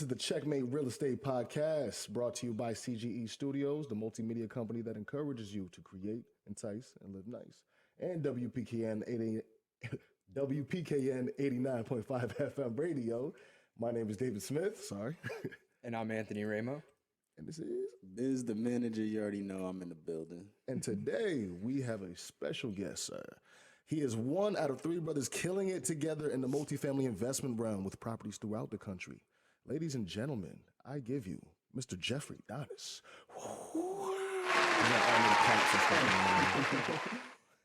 is the Checkmate Real Estate Podcast, brought to you by CGE Studios, the multimedia company that encourages you to create, entice, and live nice. And WPKN 89.5 FM radio. My name is David Smith. Sorry. And I'm Anthony Ramo. And this is the manager. You already know I'm in the building. And today we have a special guest, sir. He is one out of three brothers killing it together in the multifamily investment realm with properties throughout the country. Ladies and gentlemen, I give you Mr. Jeffrey Donis.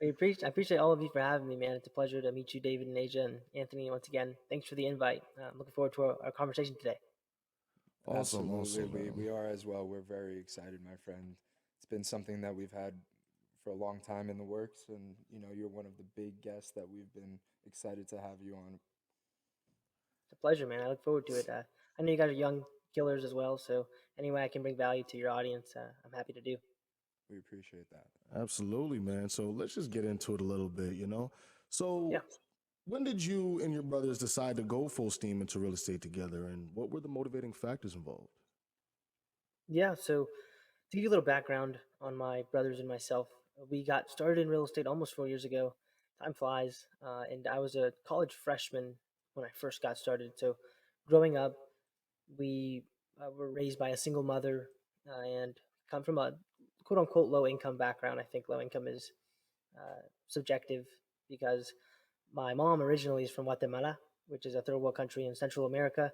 I appreciate all of you for having me, man. It's a pleasure to meet you, David and Asia, and Anthony, once again. Thanks for the invite. I'm looking forward to our conversation today. Awesome. We are as well. We're very excited, my friend. It's been something that we've had for a long time in the works, and you're one of the big guests that we've been excited to have you on. It's a pleasure, man. I look forward to it. I know you guys are young killers as well, so any way I can bring value to your audience, I'm happy to do. We appreciate that. Absolutely, man. So let's just get into it a little bit, So when did you and your brothers decide to go full steam into real estate together, and what were the motivating factors involved? Yeah, so to give you a little background on my brothers and myself, we got started in real estate almost 4 years ago. Time flies, and I was a college freshman when I first got started. So growing up, we were raised by a single mother and come from a quote-unquote low-income background. I think low income is subjective because my mom originally is from Guatemala, which is a third world country in Central America,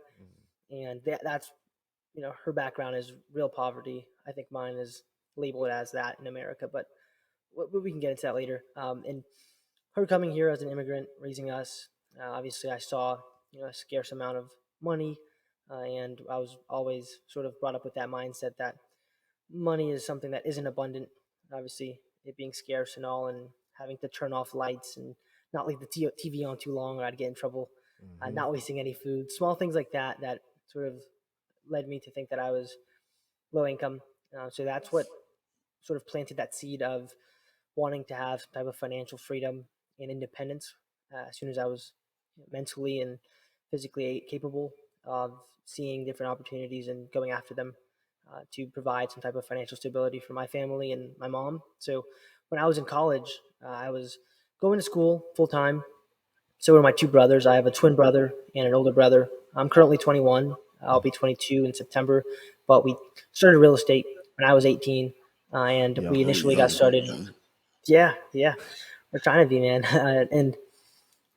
and that's her background is real poverty. I think mine is labeled as that in America, but we can get into that later. And her coming here as an immigrant, raising us, obviously I saw a scarce amount of money, and I was always sort of brought up with that mindset that money is something that isn't abundant. Obviously, it being scarce and all, and having to turn off lights and not leave the TV on too long, or I'd get in trouble. Not wasting any food, small things like that sort of led me to think that I was low income. So that's what sort of planted that seed of wanting to have some type of financial freedom and independence as soon as I was mentally and physically capable of seeing different opportunities and going after them to provide some type of financial stability for my family and my mom. So when I was in college, I was going to school full time. So were my two brothers. I have a twin brother and an older brother. I'm currently 21. I'll be 22 in September. But we started real estate when I was 18, and we initially got started. Yeah, we're trying to be, man. And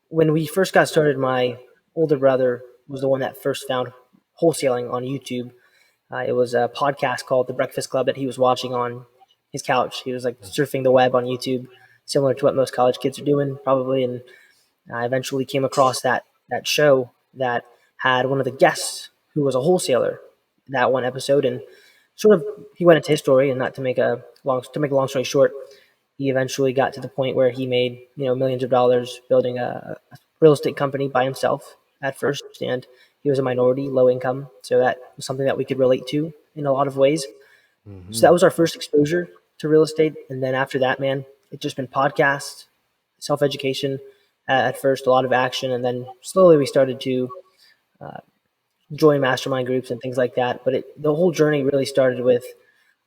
when we first got started, my older brother was the one that first found wholesaling on YouTube. It was a podcast called The Breakfast Club that he was watching on his couch. He was like surfing the web on YouTube, similar to what most college kids are doing, probably. And I eventually came across that show that had one of the guests who was a wholesaler that one episode, and sort of he went into his story. And not to make a long story short, he eventually got to the point where he made millions of dollars building a real estate company by himself at first, and he was a minority, low income, so that was something that we could relate to in a lot of ways. So that was our first exposure to real estate, and then after that, man, it's just been podcasts, self-education at first, a lot of action, and then slowly we started to join mastermind groups and things like that. But the whole journey really started with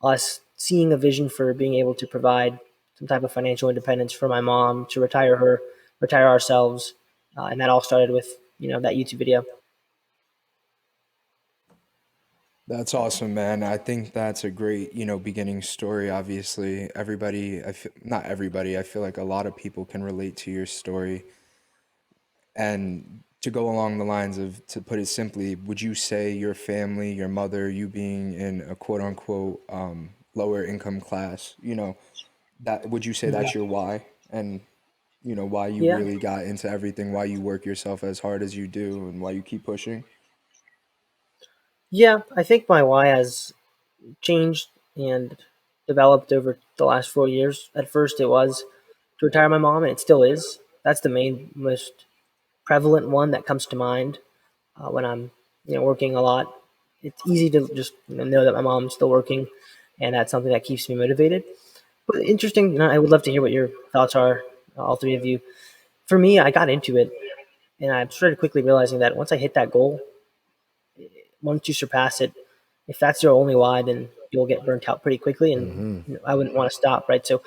us seeing a vision for being able to provide some type of financial independence for my mom, to retire ourselves, and that all started with that YouTube video. That's awesome, man. I think that's a great, beginning story. Obviously, not everybody, I feel like a lot of people can relate to your story. And to go along the lines of, to put it simply, would you say your family, your mother, you being in a quote unquote lower income class, would you say that's your why? And why you really got into everything, why you work yourself as hard as you do, and why you keep pushing? Yeah, I think my why has changed and developed over the last 4 years. At first, it was to retire my mom, and it still is. That's the most prevalent one that comes to mind when I'm, working a lot. It's easy to just know that my mom's still working, and that's something that keeps me motivated. But interesting, I would love to hear what your thoughts are, all three of you. For me, I got into it, and I started quickly realizing that once I hit that goal, once you surpass it, if that's your only why, then you'll get burnt out pretty quickly, and I wouldn't want to stop, right? So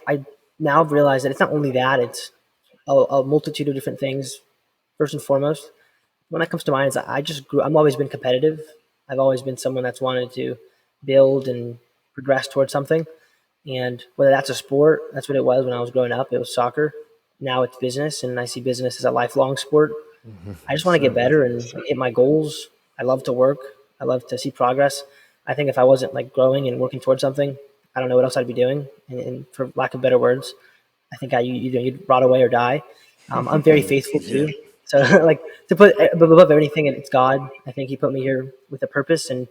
I now realize that it's not only that; it's a multitude of different things. First and foremost, when that comes to mind, is I just grew. I've always been competitive. I've always been someone that's wanted to build and progress towards something. And whether that's a sport, that's what it was when I was growing up. It was soccer. Now it's business, and I see business as a lifelong sport. I just Yes, want to get sir. better and hit my goals. I love to work. I love to see progress. I think if I wasn't like growing and working towards something, I don't know what else I'd be doing. And for lack of better words, I think you'd rot away or die. I'm very faithful Yeah. too. So like to put above everything, it's God. I think He put me here with a purpose, and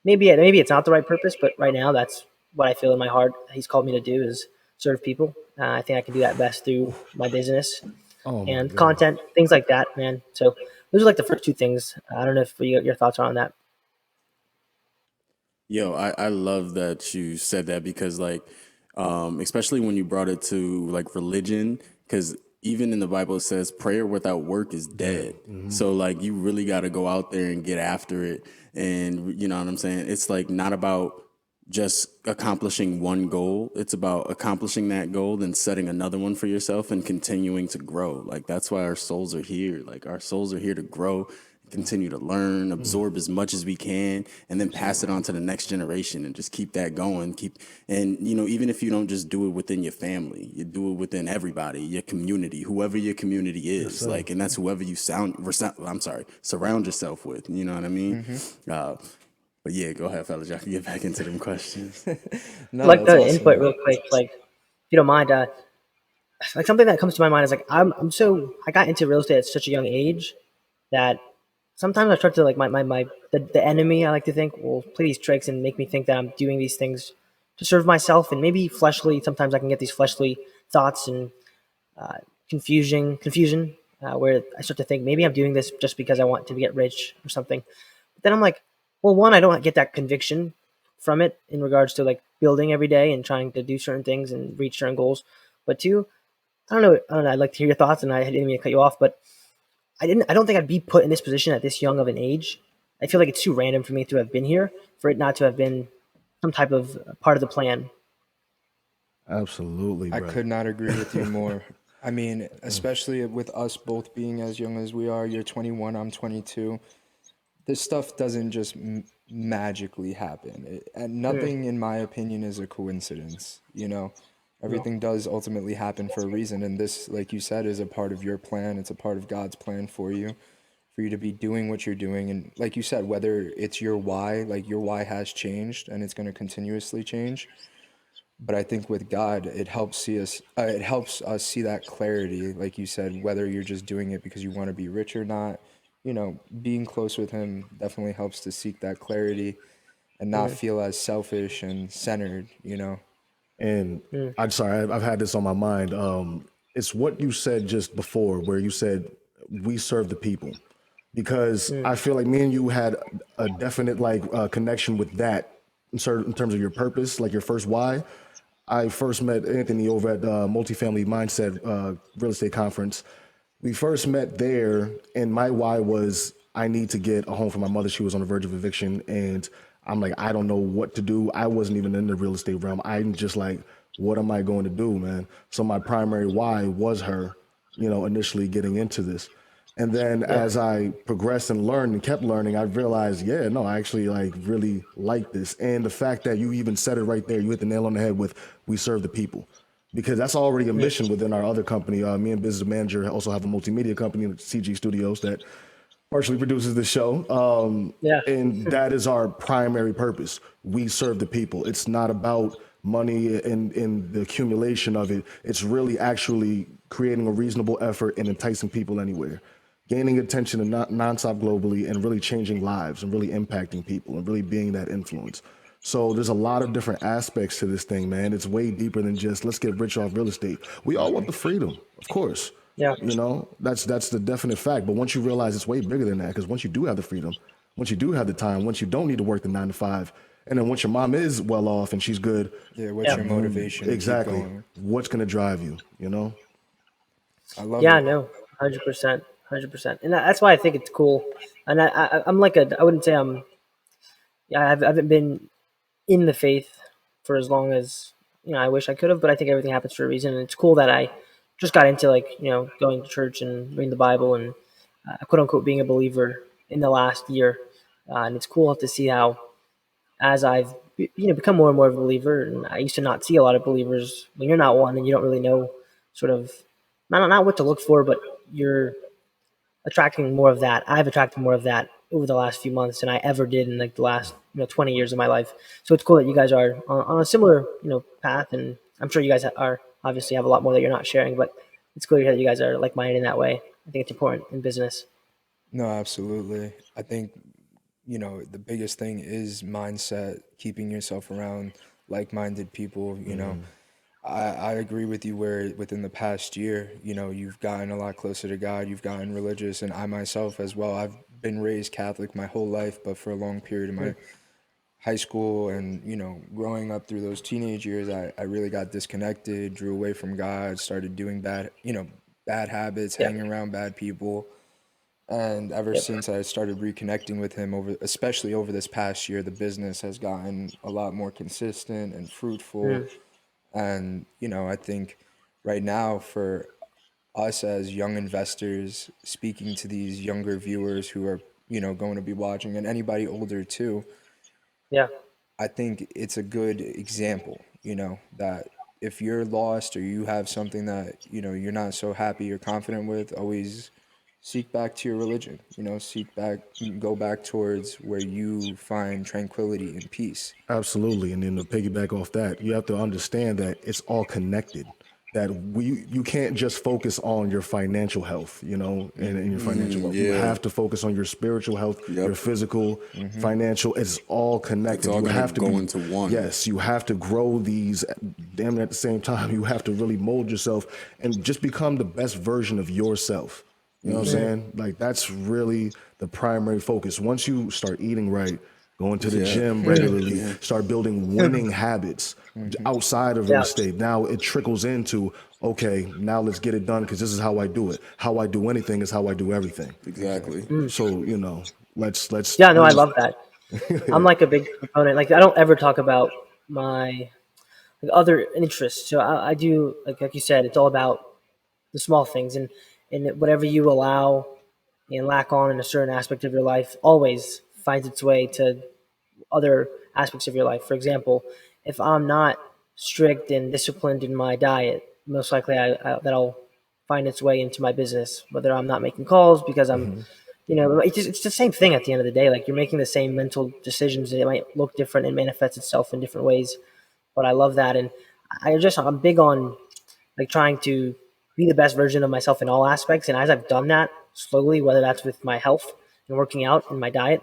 maybe it's not the right purpose, but right now that's what I feel in my heart. He's called me to do is serve people. I think I can do that best through my business Oh my and God. content, things like that, man. So those are like the first two things. I don't know if your thoughts are on that. Yo, I love that you said that because like especially when you brought it to like religion, because even in the Bible it says prayer without work is Dead. dead. So like you really gotta go out there and get after it. And you know what I'm saying? It's like not about just accomplishing one goal. It's about accomplishing that goal, then setting another one for yourself and continuing to grow. Like that's why our souls are here. Like our souls are here to grow, continue to learn, absorb as much as we can, and then pass it on to the next generation and just keep that going. And you know, even if you don't just do it within your family, you do it within everybody, your community, whoever your community Yes, is, sir. like, and that's whoever you surround yourself with. You know what I mean? Uh, but yeah, go ahead, fellas. Y'all can get back into them questions. I'd No, like that's the input awesome. real quick, like if you don't mind. Like something that comes to my mind is like I got into real estate at such a young age that sometimes I start to like the enemy. I like to think will play these tricks and make me think that I'm doing these things to serve myself, and maybe fleshly. Sometimes I can get these fleshly thoughts and uh, confusion, where I start to think maybe I'm doing this just because I want to get rich or something. But then I'm like, well, one, I don't get that conviction from it in regards to like building every day and trying to do certain things and reach certain goals. But two, I don't know. I'd like to hear your thoughts, and I didn't mean to cut you off, but I don't think I'd be put in this position at this young of an age. I feel like it's too random for me to have been here, for it not to have been some type of part of the plan. Absolutely, I brother. could not agree with you more. I mean, especially with us both being as young as we are, you're 21, I'm 22. This stuff doesn't just magically happen. And Mm, nothing, in my opinion, is a coincidence. You know, no. everything does ultimately happen for a reason. And this, like you said, is a part of your plan. It's a part of God's plan for you to be doing what you're doing. And like you said, whether it's your why, like your why has changed and it's going to continuously change. But I think with God, it helps us see that clarity, like you said, whether you're just doing it because you want to be rich or not. You know, being close with Him definitely helps to seek that clarity and not Mm, feel as selfish and centered. You know. And mm, I'm sorry, I've had this on my mind. It's what you said just before, where you said we serve the people, because mm, I feel like me and you had a definite like connection with that in terms of your purpose, like your first why. I first met Anthony over at Multifamily Mindset Real Estate Conference. We first met there, and my why was I need to get a home for my mother. She was on the verge of eviction, and I'm like, I don't know what to do. I wasn't even in the real estate realm. I'm just like, what am I going to do, man? So my primary why was her, initially getting into this. And then yeah. as I progressed and learned and kept learning, I realized, yeah, no, I actually like really like this. And the fact that you even said it right there, you hit the nail on the head with we serve the people, because that's already a Mm, mission within our other company. Me and business manager also have a multimedia company, CG Studios, that partially produces the show. yeah. And that is our primary purpose. We serve the people. It's not about money and the accumulation of it. It's really actually creating a reasonable effort and enticing people anywhere, gaining attention and nonstop globally, and really changing lives and really impacting people and really being that influence. So there's a lot of different aspects to this thing, man. It's way deeper than just let's get rich off real estate. We all want the freedom, of course. Yeah. That's the definite fact. But once you realize it's way bigger than that, because once you do have the freedom, once you do have the time, once you don't need to work the 9 to 5, and then once your mom is well off and she's good, Yeah. What's Yeah. your motivation to keep exactly, going? what's gonna drive you? I love Yeah. it. No. 100%. 100%. And that's why I think it's cool. And I'm like I wouldn't say yeah, I haven't been in the faith for as long as I wish I could have, but I think everything happens for a reason, and it's cool that I just got into like going to church and reading the Bible and quote unquote being a believer in the last year, and it's cool to see how as I've become more and more of a believer, and I used to not see a lot of believers. When you're not one, and you don't really know sort of not what to look for, but you're attracting more of that. I've attracted more of that over the last few months than I ever did in like the last 20 years of my life. So it's cool that you guys are on a similar path, and I'm sure you guys are obviously have a lot more that you're not sharing, but it's cool that you guys are like minded in that way. I think it's important in business. No, absolutely. I think, the biggest thing is mindset, keeping yourself around like-minded people, I agree with you where within the past year, you've gotten a lot closer to God, you've gotten religious, and I myself as well. I've been raised Catholic my whole life, but for a long period of my high school and, growing up through those teenage years, I really got disconnected, drew away from God, started doing bad habits, Yeah. hanging around bad people. And ever Yep. since I started reconnecting with him especially over this past year, the business has gotten a lot more consistent and fruitful. Mm. And, I think right now for us as young investors, speaking to these younger viewers who are, going to be watching, and anybody older too, Yeah. I think it's a good example, that if you're lost or you have something that, you're not so happy or confident with, always seek back to your religion, go back towards where you find tranquility and peace. Absolutely. And then to piggyback off that, you have to understand that it's all connected. That you can't just focus on your financial health, and your financial wealth. You Yeah. have to focus on your spiritual health, your Yep. physical, financial. It's all It's connected. all You gonna have to go be into one. Yes, you have to grow these damn near at the same time. You have to really mold yourself and just become the best version of yourself. You know what I'm saying? Like that's really the primary focus. Once you start eating right, going to the Yeah. gym regularly, start building winning habits outside of real Yeah. estate. Now it trickles into, okay, now let's get it done because this is how I do it. How I do anything is how I do everything. Exactly. So, let's Yeah. No, I use love that. I'm like a big proponent. Like I don't ever talk about my other interests. So I do like you said, it's all about the small things, and whatever you allow and lack on in a certain aspect of your life always finds its way to other aspects of your life. For example, if I'm not strict and disciplined in my diet, most likely that'll find its way into my business. Whether I'm not making calls because I'm, it's the same thing at the end of the day. Like you're making the same mental decisions, and it might look different and manifest itself in different ways. But I love that, and I'm big on like trying to be the best version of myself in all aspects. And as I've done that slowly, whether that's with my health and working out and my diet,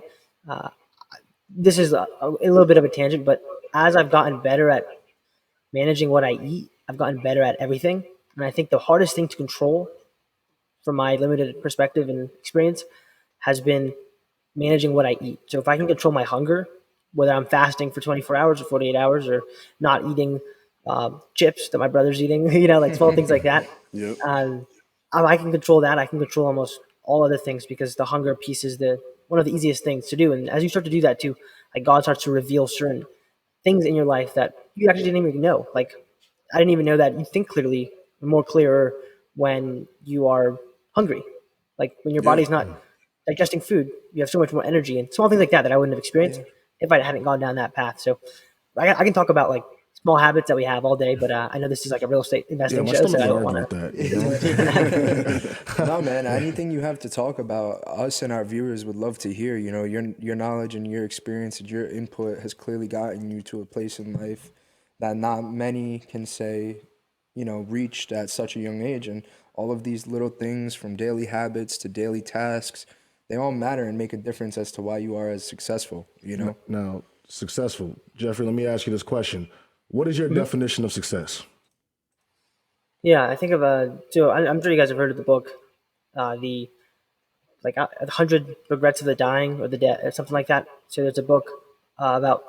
this is a little bit of a tangent, but as I've gotten better at managing what I eat, I've gotten better at everything. And I think the hardest thing to control from my limited perspective and experience has been managing what I eat. So if I can control my hunger, whether I'm fasting for 24 hours or 48 hours or not eating chips that my brother's eating, like small things like that, Yep. um, I can control that. I can control almost all other things because the hunger piece is the one of the easiest things to do. And as you start to do that too, like God starts to reveal certain things in your life that you actually didn't even know. Like I didn't even know that you think clearly, more clearer when you are hungry. Like when your Yep. body's not digesting food, you have so much more energy and small things like that I wouldn't have experienced if I hadn't gone down that path. So I can talk about like small habits that we have all day, but I know this is like a real estate Yeah, investing my show, so stomach I would don't argue want with to that. No, man, anything you have to talk about, us and our viewers would love to hear. Your knowledge and your experience and your input has clearly gotten you to a place in life that not many can say, reached at such a young age. And all of these little things from daily habits to daily tasks, they all matter and make a difference as to why you are as successful. Now, successful. Jeffrey, let me ask you this question. What is your definition of success? Yeah, I think of so I'm sure you guys have heard of the book, the like 100 Regrets of the Dying or the Dead or something like that. So there's a book about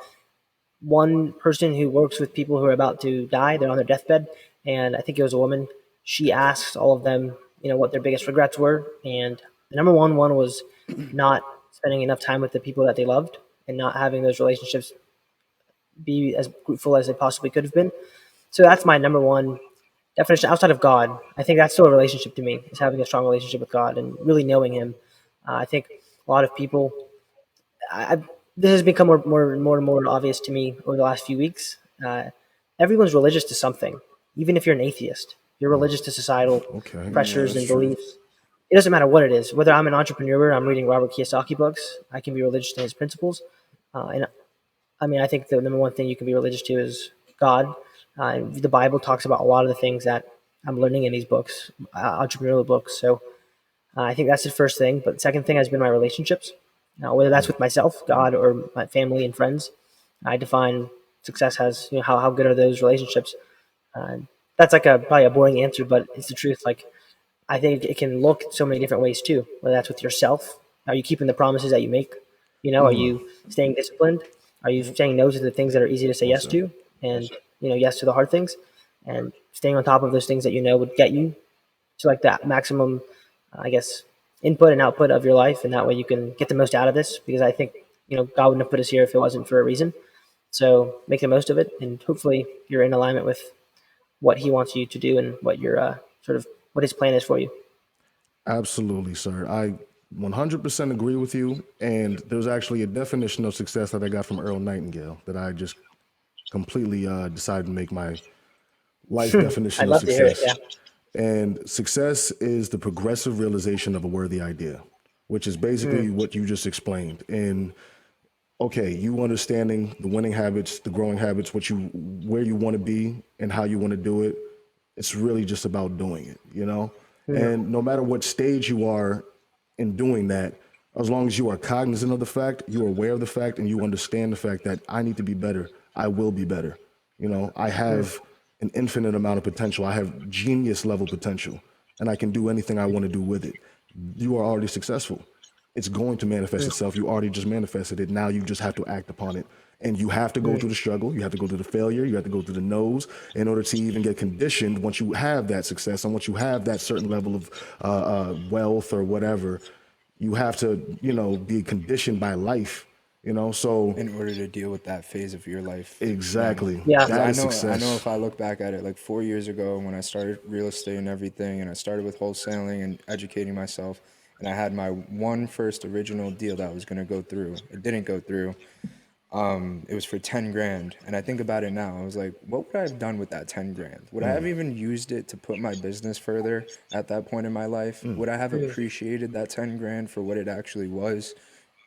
one person who works with people who are about to die. They're on their deathbed, and I think it was a woman. She asks all of them what their biggest regrets were. And the number one was not spending enough time with the people that they loved and not having those relationships be as fruitful as they possibly could have been. So that's my number one definition outside of God. I think that's still a relationship to me, is having a strong relationship with God and really knowing Him. I think a lot of people, I, this has become more obvious to me over the last few weeks. Everyone's religious to something, even if you're an atheist. You're religious to societal Okay. Yeah, pressures that's and true. beliefs. It doesn't matter what it is. Whether I'm an entrepreneur, I'm reading Robert Kiyosaki books, I can be religious to his principles. And I mean, I think the number one thing you can be religious to is God. The Bible talks about a lot of the things that I'm learning in these books, entrepreneurial books. So I think that's the first thing. But the second thing has been my relationships, whether that's with myself, God, or my family and friends. I define success as how good are those relationships. Uh, that's like probably a boring answer, but it's the truth. Like I think it can look so many different ways too. Whether that's with yourself, are you keeping the promises that you make? Are you staying disciplined? Are you saying no to the things that are easy to say yes Also, to, and yes to the hard things, and staying on top of those things that would get you to like that maximum, I guess, input and output of your life, and that way you can get the most out of this. Because I think God wouldn't have put us here if it wasn't for a reason. So make the most of it, and hopefully you're in alignment with what He wants you to do and what your sort of what His plan is for you. absolutely, sir. I 100% agree with you. And there's actually a definition of success that I got from Earl Nightingale that I just completely decided to make my life definition I'd of love to hear it. success. Yeah. And success is the progressive realization of a worthy idea, which is basically what you just explained. And okay, you understanding the winning habits, the growing habits, where you want to be and how you want to do it. It's really just about doing it, you know? And no matter what stage you are in doing that, as long as you are cognizant of the fact, you are aware of the fact, and you understand the fact that I need to be better, I will be better. I have an infinite amount of potential. I have genius level potential, and I can do anything I want to do with it. You are already successful. It's going to manifest itself. You already just manifested it. Now you just have to act upon it. And you have to go through the struggle. You have to go through the failure. You have to go through the no's in order to even get conditioned once you have that success and once you have that certain level of wealth or whatever. You have to, be conditioned by life, So in order to deal with that phase of your life. exactly. Yeah. Because That I is know if success. I look back at it, like 4 years ago when I started real estate and everything, and I started with wholesaling and educating myself, and I had my one first original deal that was going to go through. It didn't go through. It was for 10 grand. And I think about it now. I was like, what would I have done with that 10 grand? Would I have even used it to put my business further at that point in my life? Would I have appreciated that 10 grand for what it actually was?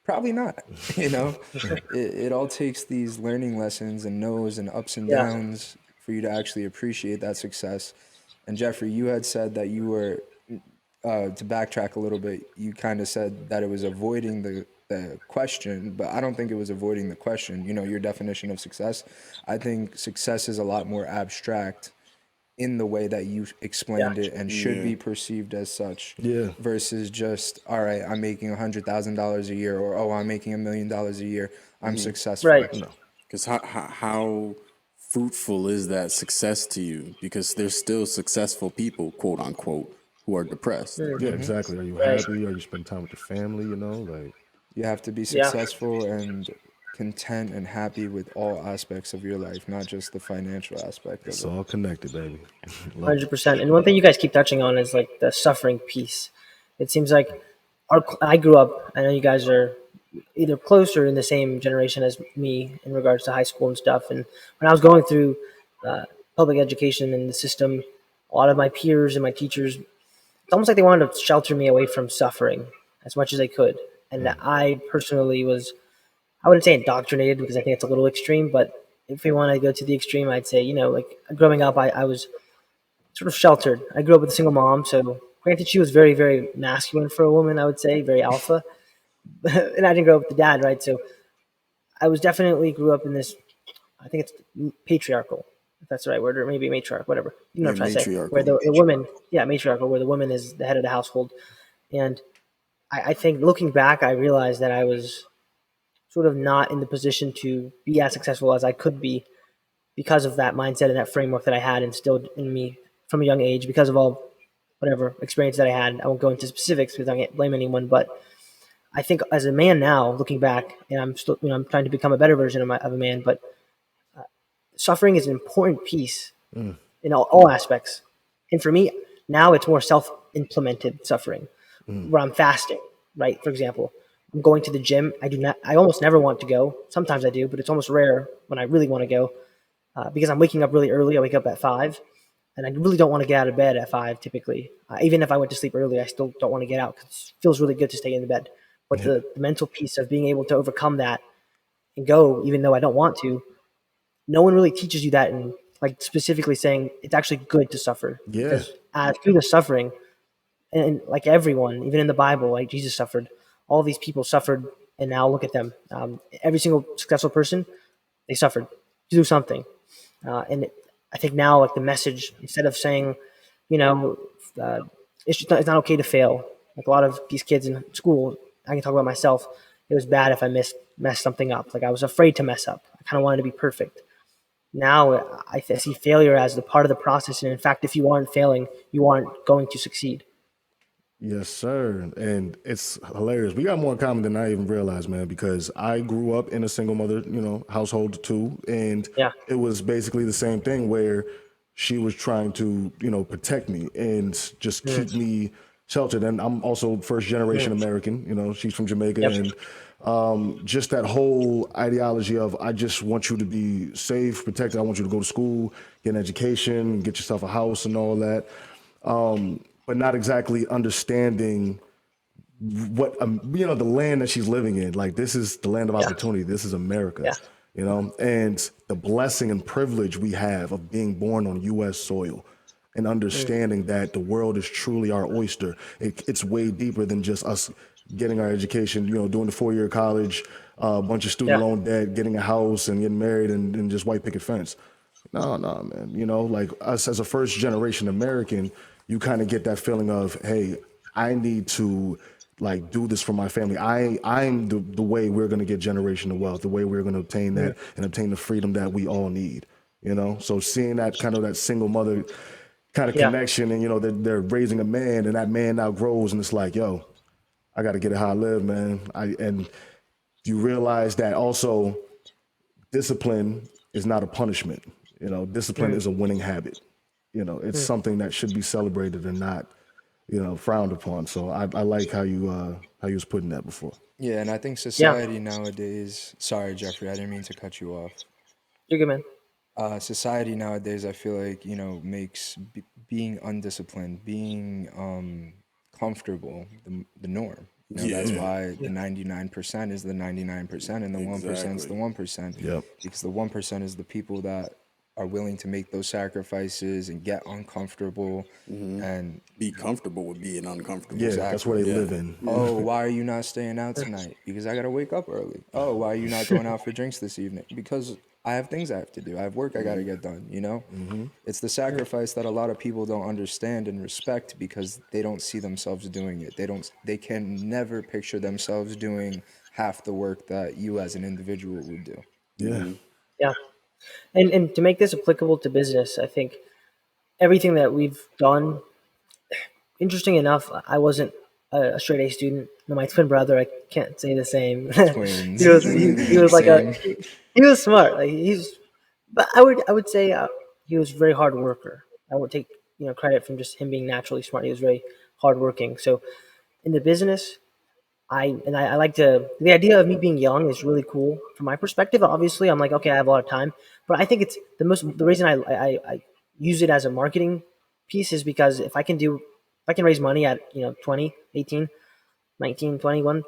Probably not. It all takes these learning lessons and no's and ups and Yeah. downs for you to actually appreciate that success. And Jeffrey, you had said that you were, to backtrack a little bit, you kind of said that it was avoiding the question, but I don't think it was avoiding the question. Your definition of success. I think success is a lot more abstract in the way that you Yeah. explained it and should Yeah. be perceived as such Yeah. versus just, all right, I'm making $100,000 a year, or, oh, I'm making $1 million a year, I'm successful. Right. Because how fruitful is that success to you? Because there's still successful people, quote unquote, who are depressed. Yeah, exactly. Are you Right. happy? Are you spending time with your family? Like, You have to be Yeah. successful and content and happy with all aspects of your life, not just the financial aspect of it's it. all connected, baby. Love it. 100%. And one thing you guys keep touching on is like the suffering piece. It seems like I grew up. I know you guys are either close or in the same generation as me in regards to high school and stuff. And when I was going through uh, public education and the system, a lot of my peers and my teachers, it's almost like they wanted to shelter me away from suffering as much as they could. And I personally was, I wouldn't say indoctrinated because I think it's a little extreme, but if we want to go to the extreme, I'd say, like growing up, I was sort of sheltered. I grew up with a single mom, so granted, she was very, very masculine for a woman, I would say, very alpha. And I didn't grow up with the dad, right? So I was definitely grew up in this. I think it's patriarchal, if that's the right word, or maybe matriarch, whatever. You know Yeah, what I'm trying to say? Where matriarchal. the woman, yeah, matriarchal, where the woman is the head of the household. And I think looking back, I realized that I was sort of not in the position to be as successful as I could be because of that mindset and that framework that I had instilled in me from a young age because of all whatever experience that I had. I won't go into specifics because I can't blame anyone, but I think as a man now, looking back, and I'm still, I'm trying to become a better version of a man, but suffering is an important piece in all aspects. And for me, now it's more self-implemented suffering, where I'm fasting, right? For example, I'm going to the gym. I almost never want to go. Sometimes I do, but it's almost rare when I really want to go because I'm waking up really early. I wake up at 5, and I really don't want to get out of bed at 5 typically. Even if I went to sleep early, I still don't want to get out because it feels really good to stay in the bed. But the mental piece of being able to overcome that and go, even though I don't want to, no one really teaches you that, and like specifically saying it's actually good to suffer Yeah. because through the suffering, and like everyone, even in the Bible, like Jesus suffered, all these people suffered, and now look at them. Every single successful person, they suffered to do something, I think now like the message, instead of saying, you know, uh, it's not okay to fail. Like a lot of these kids in school, I can talk about myself. It was bad if I messed something up. Like I was afraid to mess up. I kind of wanted to be perfect. Now I see failure as the part of the process, and in fact, if you aren't failing, you aren't going to succeed. Yes, sir. And it's hilarious. We got more in common than I even realized, man, because I grew up in a single mother, household too. And Yeah. it was basically the same thing where she was trying to, protect me and just Mm, keep me sheltered. And I'm also first generation mm, American, she's from Jamaica. yep. And just that whole ideology of I just want you to be safe, protected. I want you to go to school, get an education, get yourself a house and all that, but not exactly understanding what the land that she's living in. Like this is the land of Yeah. opportunity. This is America, Yeah. and the blessing and privilege we have of being born on U.S. soil. And Mm, understanding that the world is truly our oyster. It's way deeper than just us getting our education, doing the 4-year college, a bunch of student yeah. loan debt, getting a house and getting married and just white picket fence. No, no, man. Like us as a first generation American, you kind of get that feeling of, hey, I need to like do this for my family. I'm the way we're gonna get generational wealth, the way we're gonna obtain Mm, that and obtain the freedom that we all need. So seeing that kind of that single mother kind of yeah. connection, and they're raising a man, and that man now grows, and it's like, yo, I got to get it how I live, man. And you realize that also discipline is not a punishment. Discipline Mm, is a winning habit. It's mm, something that should be celebrated and not, frowned upon. So I like how you was putting that before. Yeah, and I think yeah. society nowadays, sorry, Jeffrey, I didn't mean to cut you off. You're good, man. Society nowadays, I feel like, makes being undisciplined, being comfortable the norm. That's Yeah, why the 99% is the 99% and the 1% is the exactly. 1%. Yep. Because the 1% is the people that are willing to make those sacrifices and get uncomfortable. And Be comfortable with being uncomfortable. Yeah, that's where exactly. they Yeah. live in. Oh, why are you not staying out tonight? Because I gotta wake up early. Oh, why are you not going out for drinks this evening? Because I have things I have to do. I have work I gotta get done. It's the sacrifice that a lot of people don't understand and respect because they don't see themselves doing it. They can never picture themselves doing half the work that you as an individual would do. Yeah. Yeah. And to make this applicable to business, I think everything that we've done, interesting enough, I wasn't a straight A student. No, my twin brother, I can't say the same. Twins. He was like Same. he was smart. Like but I would say he was a very hard worker. I would take credit from just him being naturally smart. He was very hardworking. So in the business, I like the idea of me being young is really cool from my perspective. Obviously, I'm like, okay, I have a lot of time, but I think it's the reason I use it as a marketing piece is because if I can raise money at 20, 18, 19, 21,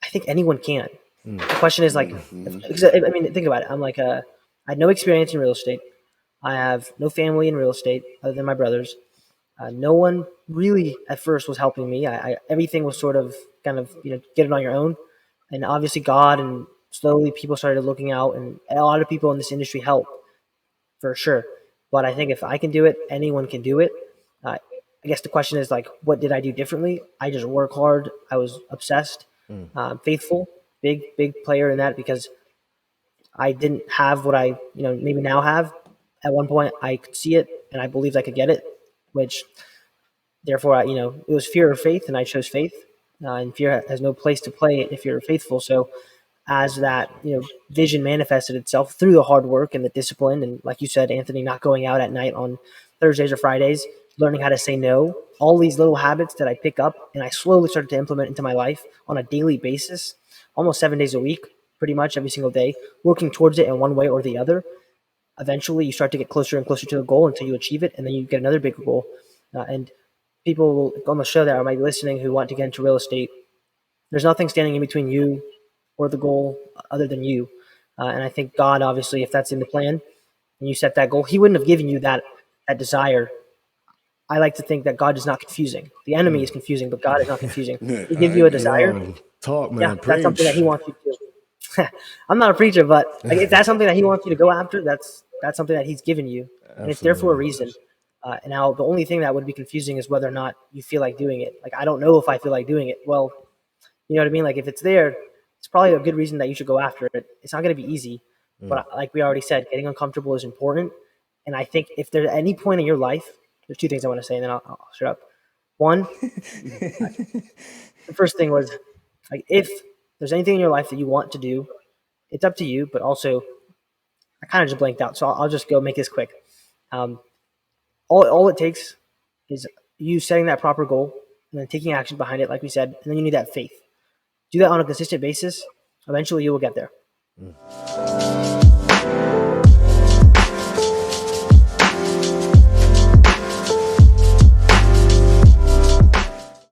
I think anyone can. The question is like, because I mean, think about it. I'm like, I had no experience in real estate. I have no family in real estate other than my brothers. No one really at first was helping me. Everything was sort of kind of get it on your own, and obviously God and slowly people started looking out, and a lot of people in this industry help for sure. But I think if I can do it, anyone can do it. I guess the question is like, what did I do differently? I just work hard. I was obsessed, faithful, big player in that because I didn't have what I maybe now have. At one point, I could see it and I believed I could get it, which Therefore, it was fear or faith, and I chose faith. And fear has no place to play if you're faithful. So, as that vision manifested itself through the hard work and the discipline, and like you said, Anthony, not going out at night on Thursdays or Fridays, learning how to say no, all these little habits that I pick up and I slowly started to implement into my life on a daily basis, almost 7 days a week, pretty much every single day, working towards it in one way or the other. Eventually, you start to get closer and closer to the goal until you achieve it, and then you get another bigger goal. And people on the show that might be listening who want to get into real estate, there's nothing standing in between you or the goal other than you. And I think God, obviously, if that's in the plan and you set that goal, He wouldn't have given you that desire. I like to think that God is not confusing. The enemy is confusing, but God is not confusing. He gives you a desire. Talk, man. Yeah, that's something that Preach. He wants you to. I'm not a preacher, but like, if that's something that He wants you to go after, that's something that He's given you, and it's there for a reason. And now the only thing that would be confusing is whether or not you feel like doing it. Like, I don't know if I feel like doing it. Well, you know what I mean? Like, if it's there, it's probably a good reason that you should go after it. It's not going to be easy, but like we already said, getting uncomfortable is important. And I think if there's any point in your life, there's two things I want to say, and then I'll shut up. One, the first thing was, like, if there's anything in your life that you want to do, it's up to you. But also, I kind of just blanked out, so I'll just go make this quick. All it takes is you setting that proper goal and then taking action behind it, like we said, and then you need that faith. Do that on a consistent basis. Eventually, you will get there.